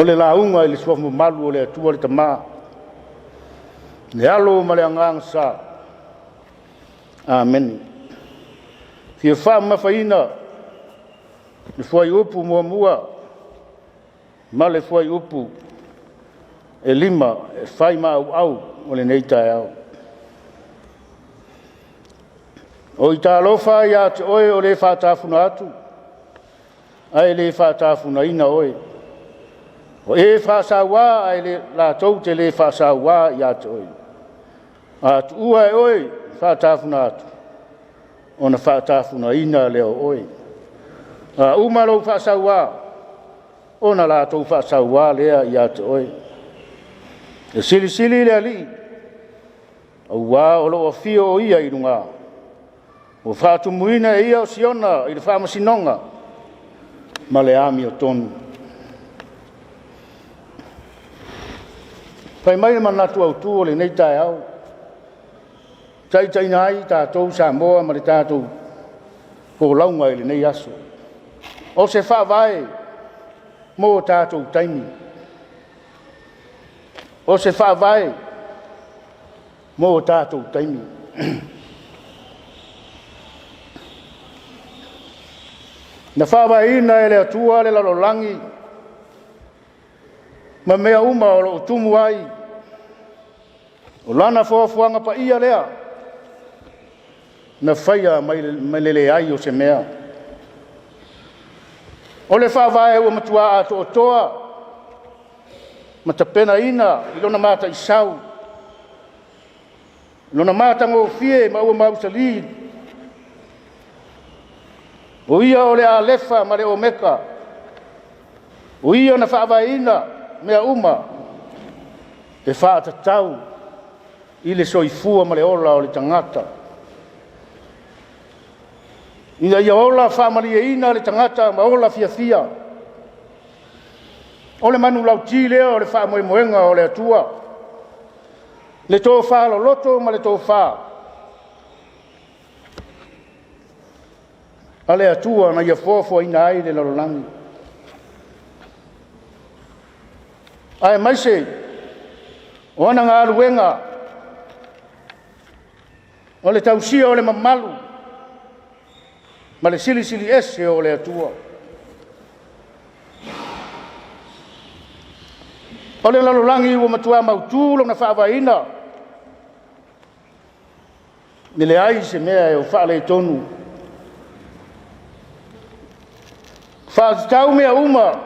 le launga i le suafu malu o le atua le tama. Le alo ma le angang sa. Amen. Fia wha mawhaina, le fuai upu mua mua, ma le fuai upu, e lima, e whai ma au o le neitai au. O i tā lofa ia te oe o le whātāwhuna atu, ai le whātāwhuna ina oe. O e whāsāwā ai le lātou te le whāsāwā ia te oe. A tu ua e oe whātāwhuna atu, o na whātāwhuna ina leo oe. A umaro whāsāwā, o na lātou whāsāwā lea ia te oe. E sili lea li, au wā o lo o fio o ia i runga. O whātumuina e ia o siona i le whāmasinonga, ma le ami o tonu. Pai mai le manatu au tu o le nei tae au. Tai nai tātou Samoa ma le tātou ko launga i le nei aso. O se whaavae mō tātou taimi. O se whaavae mō tātou taimi. Na whaavaina e le atua le lalolangi, ma mea uma o lo utumu ai, o lana fuafuanga pa ia lea, na whaia mai lele ai o se mea. O le whaavae ua matua a to toa, ma ta pena ina, i lona mata i sau, lona mata ngō fie, ma ua mausali, o ia o le alefa ma le omeka. O ia na whaavaina mea uma. E whaatatau i le soifua ma le ola o le tangata. Ina ia ola whaamariaina le tangata ma ola fia. O le manu lauti lea o le whaamoemoenga o le atua. Le tō whaaloloto ma le tō whaa. Ale atua na ia fofo ina ai le lalolangi. Ai maise, o ana ngā aluenga, o le tausia o le mamalu, ma le sili ese o le atua. O le lalolangi ua matua mautūlo na whaavaina, ni le ai se mea e o whaale tonu. Whaatau mea uma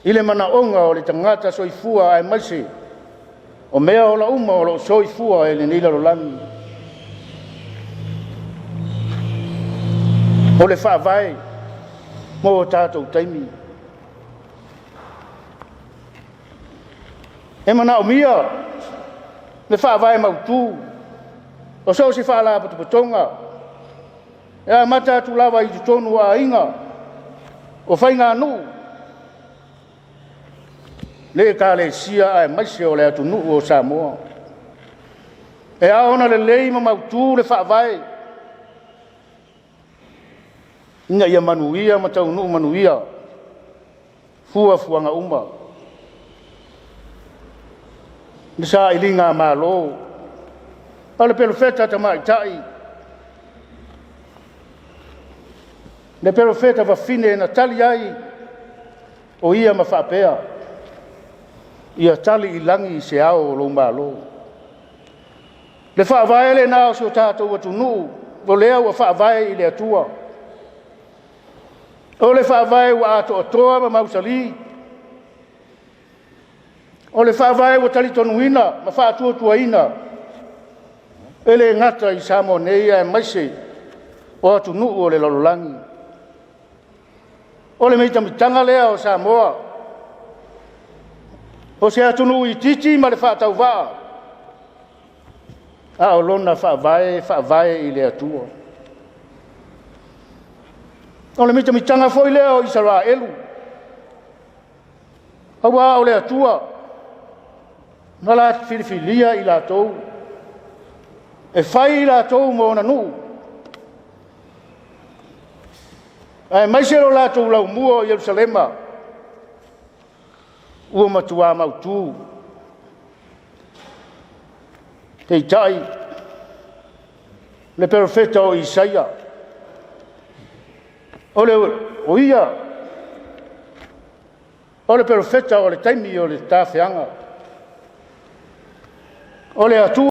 i le manaonga o le tangata soifua ai maise o mea o la uma o lo soifua e le nila rolangi. O le whaavai mo o tātou taimi. E mana o mia le whaavai mautū o so si whaala patupatonga. E mata tu lava i tonu a inga o whainga nu. Le ka le sia ai maise o le atu nu o Samoa. E aona le lei ma mautu le whaavai. Ina ia manuia ma tau nu manuia. Fuanga uma. Nisa ilinga malo. Ale pelo feta tama itai. Le profeta va fine na tali ai o ia ma whapea. Ia tali i langi se ao lo malo. Le whaavae le nao si o tātou atu nuu, o lea ua whaavae i le atua. O le whaavae ua ato atoa ma mausali. O le whaavae ua tali tonuina ma whaatua tuaina. Ele ngata i Samoa neia e maise o atu nuu o le lalolangi. O le meitamitanga lea o Samoa. O se atunu i titi ma le whaatau waa. A o lona whaavae i le atua. O le meitamitanga foi lea o Israelu. Aua o le atua. Na la filifilia i la tou. E whai i la tou mo na nuu. Ai mai se la tou lau mua o Jerusalema. ua matua mautu te tai le profeta o Isaia o ia o le profeta o le taimi o le tafeanga o le Atua